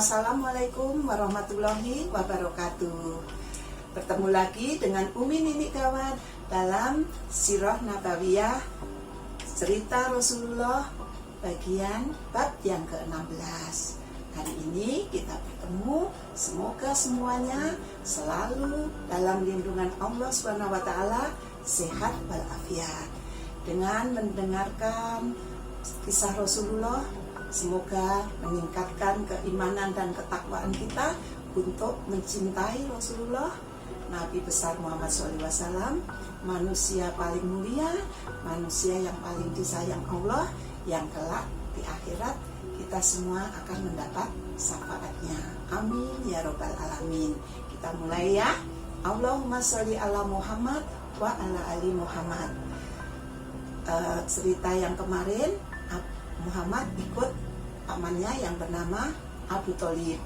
Assalamualaikum warahmatullahi wabarakatuh. Bertemu lagi dengan Umi Nini Gawat dalam Sirah Nabawiyah Cerita Rasulullah bagian bab yang ke-16. Hari ini kita bertemu, semoga semuanya selalu dalam lindungan Allah SWT, sehat walafiat. Dengan mendengarkan kisah Rasulullah, semoga meningkatkan keimanan dan ketakwaan kita untuk mencintai Rasulullah, Nabi besar Muhammad SAW, manusia paling mulia, manusia yang paling disayang Allah, yang kelak di akhirat kita semua akan mendapat syafaatnya. Amin ya robbal alamin. Kita mulai ya. Allahumma sholli ala Muhammad wa ala ali Muhammad. Cerita yang kemarin, Muhammad ikut pamannya yang bernama Abu Thalib,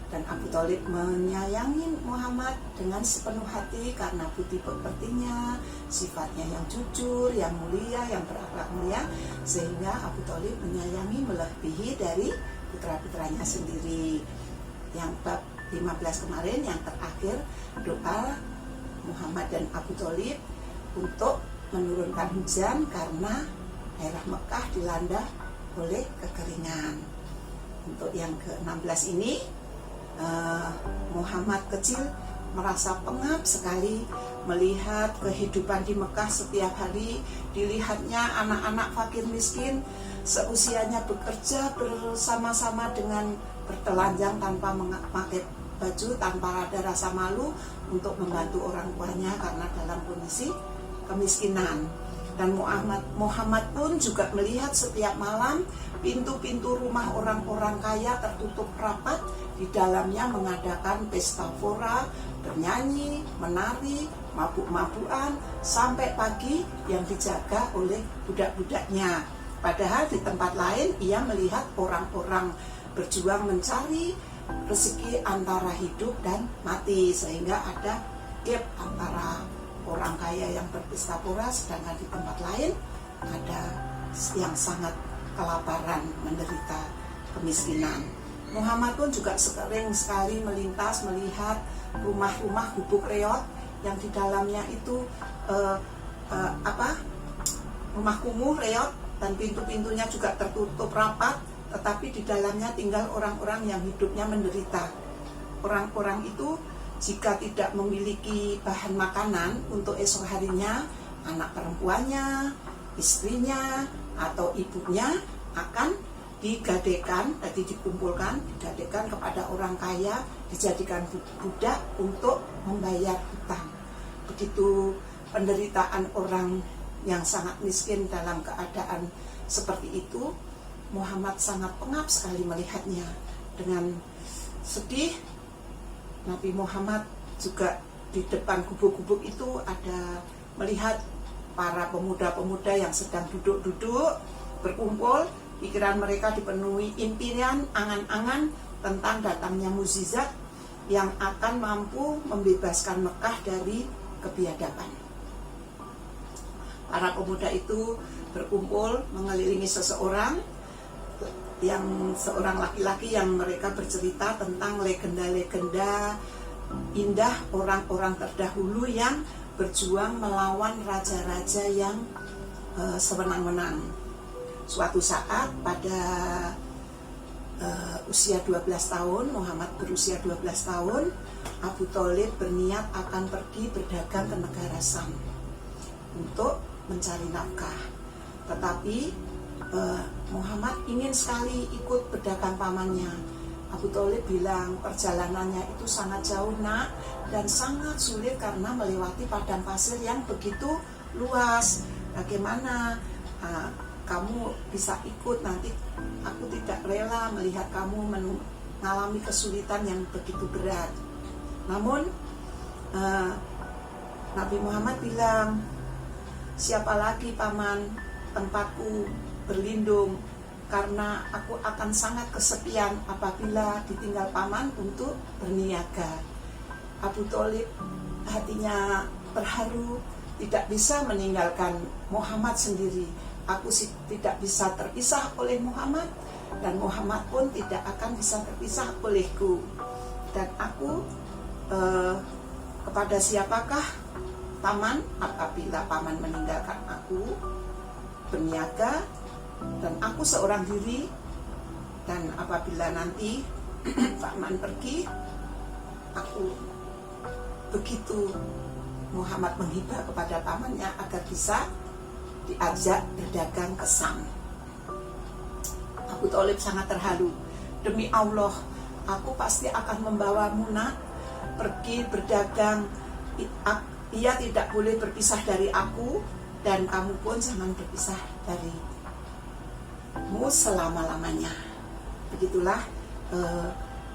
dan Abu Thalib menyayangi Muhammad dengan sepenuh hati karena budi pekertinya, sifatnya yang jujur, yang mulia, yang berakhlak mulia, sehingga Abu Thalib menyayangi melebihi dari putra-putranya sendiri. Yang bab 15 kemarin, yang terakhir, doa Muhammad dan Abu Thalib untuk menurunkan hujan karena daerah Mekah dilanda oleh kekeringan. Untuk yang ke-16 ini, Muhammad kecil merasa pengap sekali melihat kehidupan di Mekah. Setiap hari dilihatnya anak-anak fakir miskin seusianya bekerja bersama-sama dengan bertelanjang tanpa memakai baju, tanpa ada rasa malu untuk membantu orang tuanya karena dalam kondisi kemiskinan. Dan Muhammad pun juga melihat setiap malam pintu-pintu rumah orang-orang kaya tertutup rapat, di dalamnya mengadakan pesta pora, bernyanyi, menari, mabuk-mabukan sampai pagi yang dijaga oleh budak-budaknya. Padahal di tempat lain ia melihat orang-orang berjuang mencari rezeki antara hidup dan mati, sehingga ada gap antara orang kaya yang berpesta pora, sedangkan di tempat lain ada yang sangat kelaparan, menderita kemiskinan. Muhammad pun juga sering sekali melintas melihat rumah-rumah gubuk reot yang di dalamnya itu rumah kumuh reot, dan pintu-pintunya juga tertutup rapat, tetapi di dalamnya tinggal orang-orang yang hidupnya menderita. Orang-orang itu jika tidak memiliki bahan makanan untuk esok harinya, anak perempuannya, istrinya, atau ibunya akan digadekan, digadekan kepada orang kaya, dijadikan budak untuk membayar hutang. Begitu penderitaan orang yang sangat miskin dalam keadaan seperti itu, Muhammad sangat pengap sekali melihatnya. Dengan sedih, Nabi Muhammad juga di depan gubuk-gubuk itu ada melihat para pemuda-pemuda yang sedang duduk-duduk berkumpul. Pikiran mereka dipenuhi impian, angan-angan tentang datangnya mukjizat yang akan mampu membebaskan Mekah dari kebiadaban. Para pemuda itu berkumpul mengelilingi seorang laki-laki yang mereka bercerita tentang legenda-legenda indah orang-orang terdahulu yang berjuang melawan raja-raja yang sewenang-wenang. Suatu saat pada usia 12 tahun, Muhammad berusia 12 tahun, Abu Thalib berniat akan pergi berdagang ke negara Syam untuk mencari nafkah. Tetapi Muhammad ingin sekali ikut berdagang pamannya. Abu Thalib bilang perjalanannya itu sangat jauh nak, dan sangat sulit karena melewati padang pasir yang begitu luas. Bagaimana kamu bisa ikut? Nanti aku tidak rela melihat kamu mengalami kesulitan yang begitu berat. Namun Nabi Muhammad bilang, siapa lagi paman tempatku berlindung, karena aku akan sangat kesepian apabila ditinggal paman untuk berniaga. Abu Thalib hatinya terharu, tidak bisa meninggalkan Muhammad sendiri. Aku tidak bisa terpisah oleh Muhammad, dan Muhammad pun tidak akan bisa terpisah olehku. Dan aku kepada siapakah paman apabila paman meninggalkan aku berniaga, dan aku seorang diri, dan apabila nanti paman pergi, aku begitu Muhammad menghibah kepada pamannya agar bisa diajak berdagang ke Sam. Abu Thalib sangat terharu. Demi Allah, aku pasti akan membawamu nak pergi berdagang. Ia tidak boleh berpisah dari aku, dan kamu pun jangan berpisah darimu selama-lamanya. Begitulah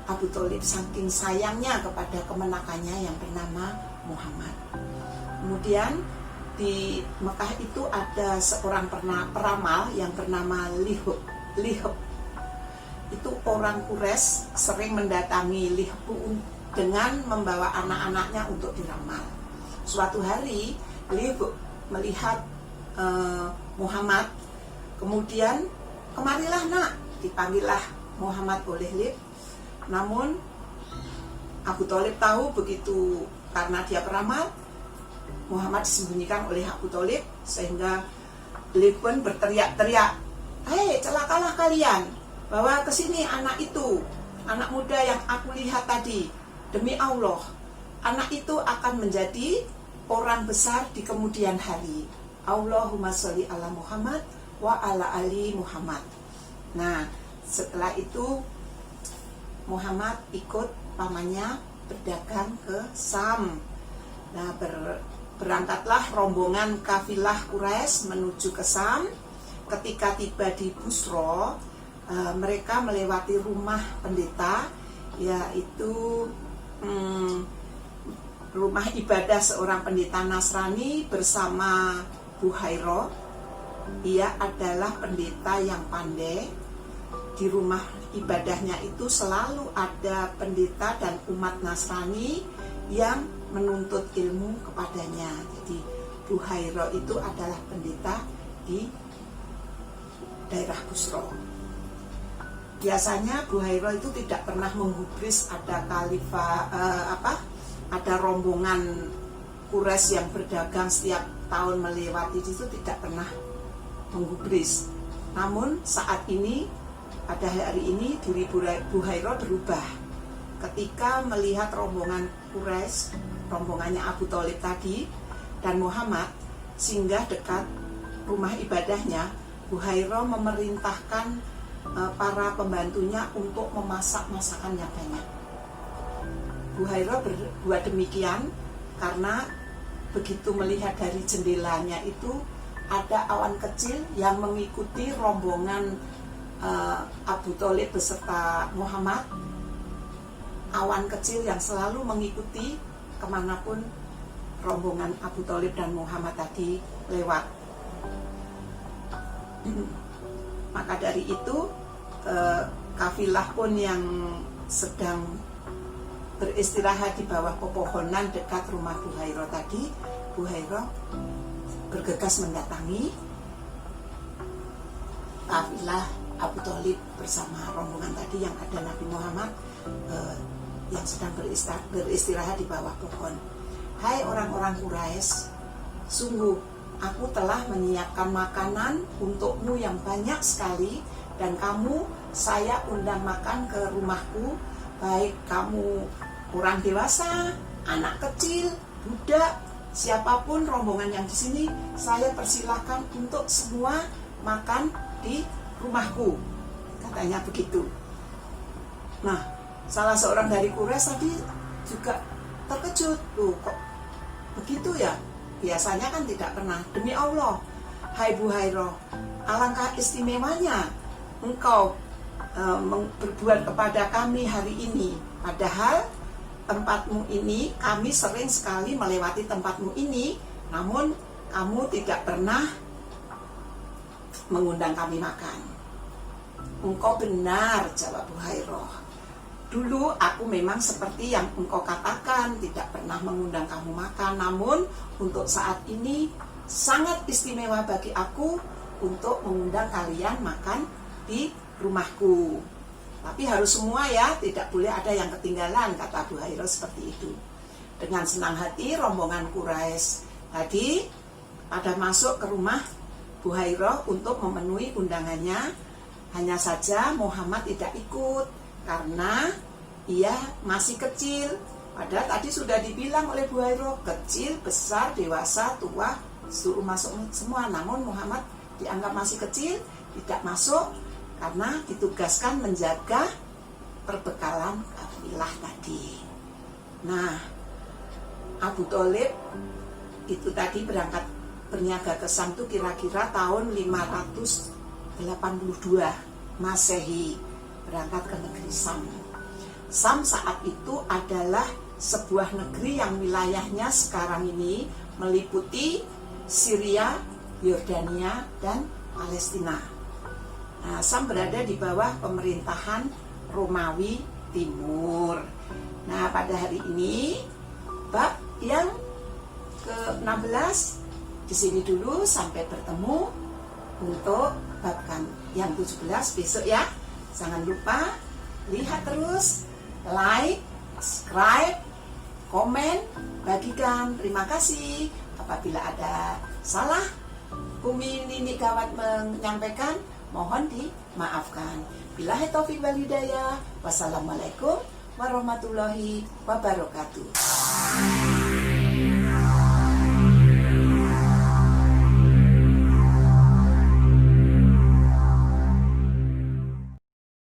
Abu Thalib saking sayangnya kepada kemenakannya yang bernama Muhammad. Kemudian di Mekah itu ada seorang peramal yang bernama Lihab. Itu orang Quraisy sering mendatangi Lihab dengan membawa anak-anaknya untuk diramal. Suatu hari Lihab melihat Muhammad, kemudian kemarilah nak, dipanggillah Muhammad oleh Lihab. Namun Abu Thalib tahu begitu, karena dia peramal, Muhammad disembunyikan oleh Abu Thalib, sehingga Lihab pun berteriak-teriak, "Hei, celakalah kalian, bawa ke sini anak itu, anak muda yang aku lihat tadi. Demi Allah, anak itu akan menjadi orang besar di kemudian hari. Allahumma sholli ala Muhammad wa ala ali Muhammad." Nah, setelah itu Muhammad ikut pamannya berdagang ke Sam. Nah, berangkatlah rombongan kafilah Quraisy menuju ke Sam. Ketika tiba di Busra, mereka melewati rumah pendeta, yaitu rumah ibadah seorang pendeta Nasrani bersama Buhairah. Ia adalah pendeta yang pandai. Di rumah ibadahnya itu selalu ada pendeta dan umat Nasrani yang menuntut ilmu kepadanya. Jadi Buhairah itu adalah pendeta di daerah Busra. Biasanya Buhairah itu tidak pernah menggubris ada ada rombongan Quraisy yang berdagang setiap tahun melewati itu, tidak pernah menggubris. Namun saat ini, pada hari ini, diri Buhairah berubah ketika melihat rombongan Quraisy, rombongannya Abu Thalib tadi dan Muhammad singgah dekat rumah ibadahnya. Buhairah memerintahkan para pembantunya untuk memasak masakan yang banyak. Buhairah berbuat demikian karena begitu melihat dari jendelanya itu ada awan kecil yang mengikuti rombongan Abu Thalib beserta Muhammad. Awan kecil yang selalu mengikuti kemanapun rombongan Abu Thalib dan Muhammad tadi lewat. Maka dari itu kafilah pun yang sedang beristirahat di bawah pepohonan dekat rumah Buhairah tadi, Buhairah bergegas mendatangi kafilah Abu Thalib bersama rombongan tadi yang ada Nabi Muhammad yang sedang beristirahat di bawah pohon. "Hai orang-orang Quraisy, sungguh aku telah menyiapkan makanan untukmu yang banyak sekali, dan kamu saya undang makan ke rumahku, baik kamu orang dewasa, anak kecil, budak, siapapun rombongan yang di sini, saya persilahkan untuk semua makan di rumahku," katanya begitu. Nah, salah seorang dari Quraisy tadi juga terkejut, loh kok begitu ya? Biasanya kan tidak pernah. "Demi Allah, hai Buhairah, alangkah istimewanya engkau berbuat kepada kami hari ini. Padahal tempatmu ini, kami sering sekali melewati tempatmu ini, namun kamu tidak pernah mengundang kami makan." "Engkau benar," jawab Buhairah. "Dulu aku memang seperti yang engkau katakan, tidak pernah mengundang kamu makan. Namun untuk saat ini sangat istimewa bagi aku untuk mengundang kalian makan di rumahku. Tapi harus semua ya, tidak boleh ada yang ketinggalan, kata Buhairah seperti itu. Dengan senang hati rombongan Quraisy tadi pada masuk ke rumah Buhairah untuk memenuhi undangannya. Hanya saja Muhammad tidak ikut karena ia masih kecil. Padahal tadi sudah dibilang oleh Buhairah, kecil, besar, dewasa, tua, suruh masuk semua. Namun Muhammad dianggap masih kecil, tidak masuk karena ditugaskan menjaga perbekalan kafilah tadi. Nah, Abu Thalib itu tadi berniaga ke Sam itu kira-kira tahun 582 Masehi, berangkat ke negeri Sam. Sam saat itu adalah sebuah negeri yang wilayahnya sekarang ini meliputi Syria, Yordania, dan Palestina. Nah, Sam berada di bawah pemerintahan Romawi Timur. Nah, pada hari ini bab yang ke-16 di sini dulu, sampai bertemu untuk bab yang 17 besok ya. Jangan lupa lihat terus, like, subscribe, komen, bagikan. Terima kasih. Apabila ada salah, Umi Nini Gawat menyampaikan, mohon dimaafkan. Billahi taufiq wal hidayah. Wassalamualaikum warahmatullahi wabarakatuh.